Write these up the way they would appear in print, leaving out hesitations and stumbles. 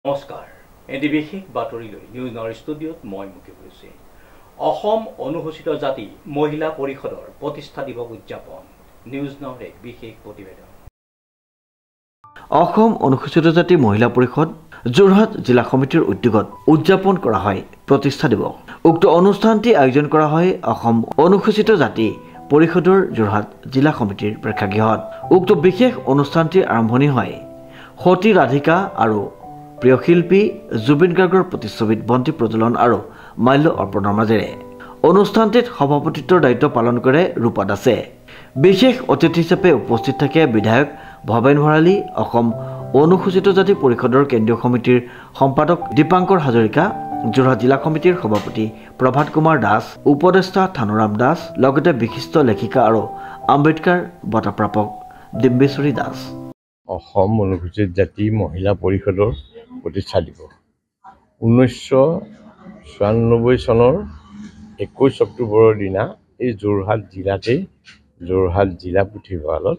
নমস্কাৰ এটি বিশেষ বাতৰিলৈ নিউজ নাওৰ ষ্টুডিঅ'ত মই মুকেশ হৈছে। অসম অনুসূচিত জাতি মহিলা পৰিষদৰ প্ৰতিষ্ঠা দিৱস উদযাপন নিউজ নাওৰ এক বিশেষ প্ৰতিবেদন। অসম অনুসূচিত জাতি মহিলা পৰিষদ যোৰহাট জিলা সমিতিৰ উদ্যোগত উদযাপন কৰা হয় প্ৰতিষ্ঠা দিৱস। উক্ত অনুষ্ঠানটি আয়োজন কৰা হয় অসম অনুসূচিত জাতি পৰিষদৰ যোৰহাট জিলা সমিতিৰ প্ৰেক্ষাগৃহত। উক্ত বিশেষ অনুষ্ঠানটিৰ আৰম্ভণি হয় সতী ৰাধিকা আৰু প্ৰিয় শিল্পী জুবিন গাৰ্গৰ প্ৰতিচ্ছবিত বন্তি প্ৰজ্বলন আৰু মাল্য অৰ্পণৰ মাজেৰে। অনুষ্ঠানটিত সভাপতিত্বৰ দায়িত্ব পালন কৰে ৰূপা দাসে। বিশেষ অতিথি হিচাপে উপস্থিত থাকে বিধায়ক ভৱেন ভৰালী, অসম অনুসূচিত জাতি পৰিষদৰ কেন্দ্ৰীয় সমিতিৰ সম্পাদক দীপাংকৰ হাজৰিকা, যোৰহাট জিলা সমিতিৰ সভাপতি প্ৰভাত কুমাৰ দাস, উপদেষ্টা থানুৰাম দাস, লগতে বিশিষ্ট লেখিকা আৰু আম্বেদকাৰ বঁটা প্ৰাপক ডিম্বেশ্বৰী দাস। অসম অনুসূচিত জাতি মহিলা পৰিষদৰ প্ৰতিষ্ঠা দিৱস 1996 চনৰ 21 অক্টোবৰৰ দিনা এই যোৰহাট জিলাতেই যোৰহাট জিলা পুথিভঁৰালত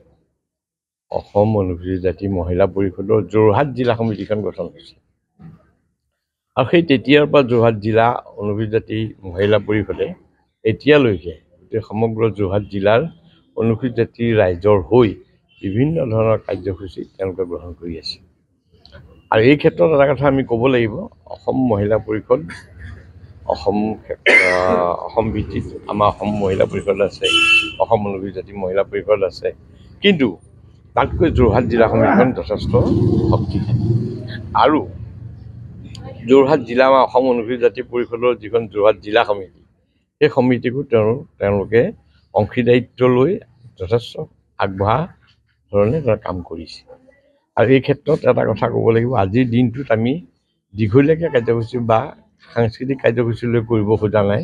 অসম অনুসূচিত জাতি মহিলা পৰিষদৰ যোৰহাট জিলা সমিতিখন গঠন হৈছিল। আৰু সেই তেতিয়াৰ পৰা যোৰহাট জিলা অনুসূচিত জাতি মহিলা পৰিষদে এতিয়ালৈকে গোটেই সমগ্ৰ যোৰহাট জিলাৰ অনুসূচিত জাতিৰ ৰাইজৰ হৈ বিভিন্ন ধৰণৰ কাৰ্যসূচী তেওঁলোকে গ্ৰহণ কৰি আছে। আৰু এই ক্ষেত্ৰত এটা কথা আমি ক'ব লাগিব, অসম মহিলা পৰিষদ অসম ভিত্তিত আমাৰ অসম মহিলা পৰিষদ আছে, অসম অনুসূচিত জাতি মহিলা পৰিষদ আছে, কিন্তু তাতকৈ যোৰহাট জিলা সমিতিখন যথেষ্ট শক্তিশালী। আৰু যোৰহাট জিলা আমাৰ অসম অনুসূচিত জাতি পৰিষদৰ যিখন যোৰহাট জিলা সমিতি, সেই সমিতিকো তেওঁলোকে অংশীদাৰিত্ব লৈ যথেষ্ট আগবঢ়া ধৰণে কাম কৰিছে। আৰু এই ক্ষেত্ৰত এটা কথা ক'ব লাগিব, আজিৰ দিনটোত আমি দীঘলীয়াকৈ কাৰ্যসূচী বা সাংস্কৃতিক কাৰ্যসূচীলৈ কৰিব খোজা নাই।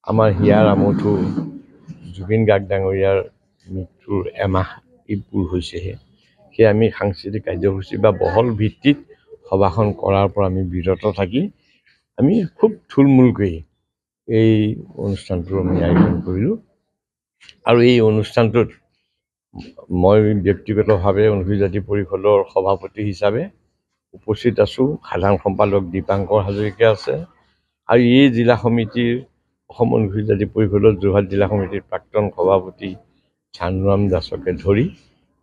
আমাৰ হিয়াৰ আমঠু জুবিন গাৰ্গ ডাঙৰীয়াৰ মৃত্যুৰ এমাহ পূৰ হৈছেহে। সেয়ে আমি সাংস্কৃতিক কাৰ্যসূচী বা বহল ভিত্তিত সভাখন কৰাৰ পৰা আমি বিৰত থাকি আমি খুব থুলমূলকৈ এই অনুষ্ঠানটো আমি আয়োজন কৰিলোঁ। আৰু এই অনুষ্ঠানটোত মই ব্যক্তিগতভাৱে অনুসূচিত জাতি পৰিষদৰ সভাপতি হিচাপে উপস্থিত আছোঁ। সাধাৰণ সম্পাদক দীপাংকৰ হাজৰিকা আছে। আৰু এই জিলা সমিতিৰ অসম অনুসূচিত জাতি পৰিষদৰ যোৰহাট জিলা সমিতিৰ প্ৰাক্তন সভাপতি থানুৰাম দাসকে ধৰি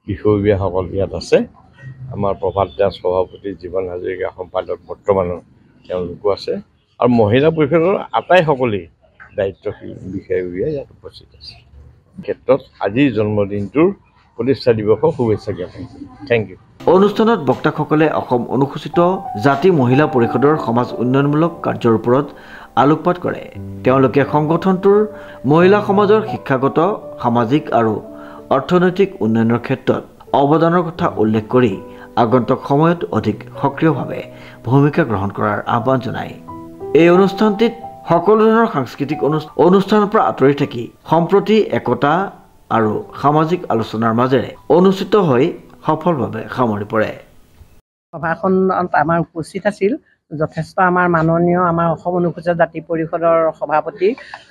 বিষয়ববীয়াসকল ইয়াত আছে। আমাৰ প্ৰভাত দাস সভাপতি, জীৱন হাজৰিকা সম্পাদক বৰ্তমানৰ তেওঁলোকো আছে। আৰু মহিলা পৰিষদৰ আটাইসকলেই দায়িত্বশীল বিষয়ববীয়া ইয়াত উপস্থিত আছে। ক্ষেত্ৰত আজিৰ জন্মদিনটোৰ প্ৰতিষ্ঠা দিৱসৰ শুভেচ্ছা জ্ঞাপন কৰিছোঁ। Thank you. অনুষ্ঠানত বক্তাসকলে অসম অনুসূচিত জাতি মহিলা পৰিষদৰ সমাজ উন্নয়নমূলক কাৰ্যৰ ওপৰত আলোকপাত কৰে। তেওঁলোকে সংগঠনটোৰ মহিলা সমাজৰ শিক্ষাগত, সামাজিক আৰু অৰ্থনৈতিক উন্নয়নৰ ক্ষেত্ৰত অৱদানৰ কথা উল্লেখ কৰি আগন্তুক সময়ত অধিক সক্ৰিয়ভাৱে ভূমিকা গ্ৰহণ কৰাৰ আহ্বান জনায়। এই অনুষ্ঠানটিত সকলো ধৰণৰ সাংস্কৃতিক অনুষ্ঠানৰ পৰা আঁতৰি থাকি সম্প্ৰতি একতা আৰু সামাজিক আলোচনাৰ মাজেৰে অনুষ্ঠিত হৈ সফলভাৱে সামৰি পৰে। সভাখনত আমাৰ উপস্থিত আছিল যথেষ্ট আমাৰ মাননীয় আমাৰ অসম অনুসূচিত জাতি পৰিষদৰ সভাপতি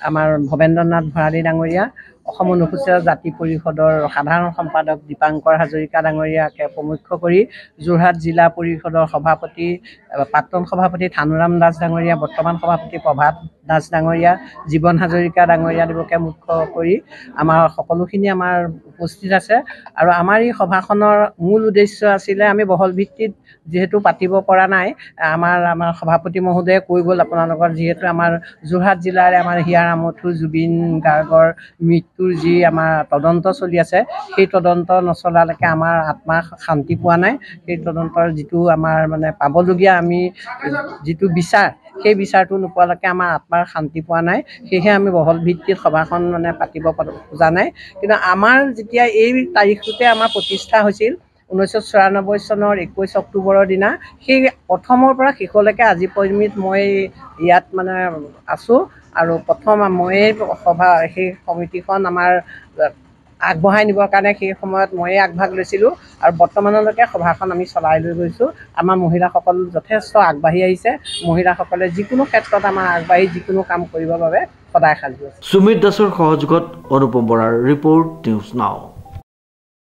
আমাৰ ভৱেন্দ্ৰনাথ ভৰালী ডাঙৰীয়া, অসম অনুসূচিত জাতি পৰিষদৰ সাধাৰণ সম্পাদক দীপাংকৰ হাজৰিকা ডাঙৰীয়াকে প্ৰমুখ্য কৰি যোৰহাট জিলা পৰিষদৰ সভাপতি প্ৰাক্তন সভাপতি থানুৰাম দাস ডাঙৰীয়া, বৰ্তমান সভাপতি প্ৰভাত দাস ডাঙৰীয়া, জীৱন হাজৰিকা ডাঙৰীয়াদেৱকে মুখ্য কৰি আমাৰ সকলোখিনি আমাৰ উপস্থিত আছে। আৰু আমাৰ এই সভাখনৰ মূল উদ্দেশ্য আছিলে, আমি বহল ভিত্তিত যিহেতু পাতিব পৰা নাই, আমাৰ সভাপতি মহোদয়ে কৈ গ'ল আপোনালোকৰ, যিহেতু আমাৰ যোৰহাট জিলাৰে আমাৰ হিয়াৰ আমঠু জুবিন গাৰ্গৰ মৃত্যুৰ যি আমাৰ তদন্ত চলি আছে, সেই তদন্ত নচলালৈকে আমাৰ আত্মা শান্তি পোৱা নাই। সেই তদন্তৰ যিটো আমাৰ পাবলগীয়া আমি যিটো বিচাৰ, সেই বিচাৰটো নোপোৱালৈকে আমাৰ আত্মাৰ শান্তি পোৱা নাই। সেয়েহে আমি বহল ভিত্তিত সভাখন পাতিব খোজা নাই। কিন্তু আমাৰ যেতিয়া এই তাৰিখটোতে আমাৰ প্ৰতিষ্ঠা হৈছিল 1994 চনৰ 21 অক্টোবৰৰ দিনা, সেই প্ৰথমৰ পৰা শেষলৈকে আজি পৰ্যন্ত মই ইয়াত আছোঁ। আৰু প্ৰথম ময়েই সেই সমিতিখন আমাৰ আগবঢ়াই নিবৰ কাৰণে সেই সময়ত ময়েই আগভাগ লৈছিলোঁ। আৰু বৰ্তমানলৈকে সভাখন আমি চলাই লৈ গৈছোঁ। আমাৰ মহিলাসকল যথেষ্ট আগবাঢ়ি আহিছে। মহিলাসকলে যিকোনো ক্ষেত্ৰত আমাৰ আগবাঢ়ি যিকোনো কাম কৰিবৰ বাবে সদায় সাজু আছে। সুমিত দাসৰ সহযোগত অনুপম বৰাৰ ৰিপৰ্ট, নিউজ নাও।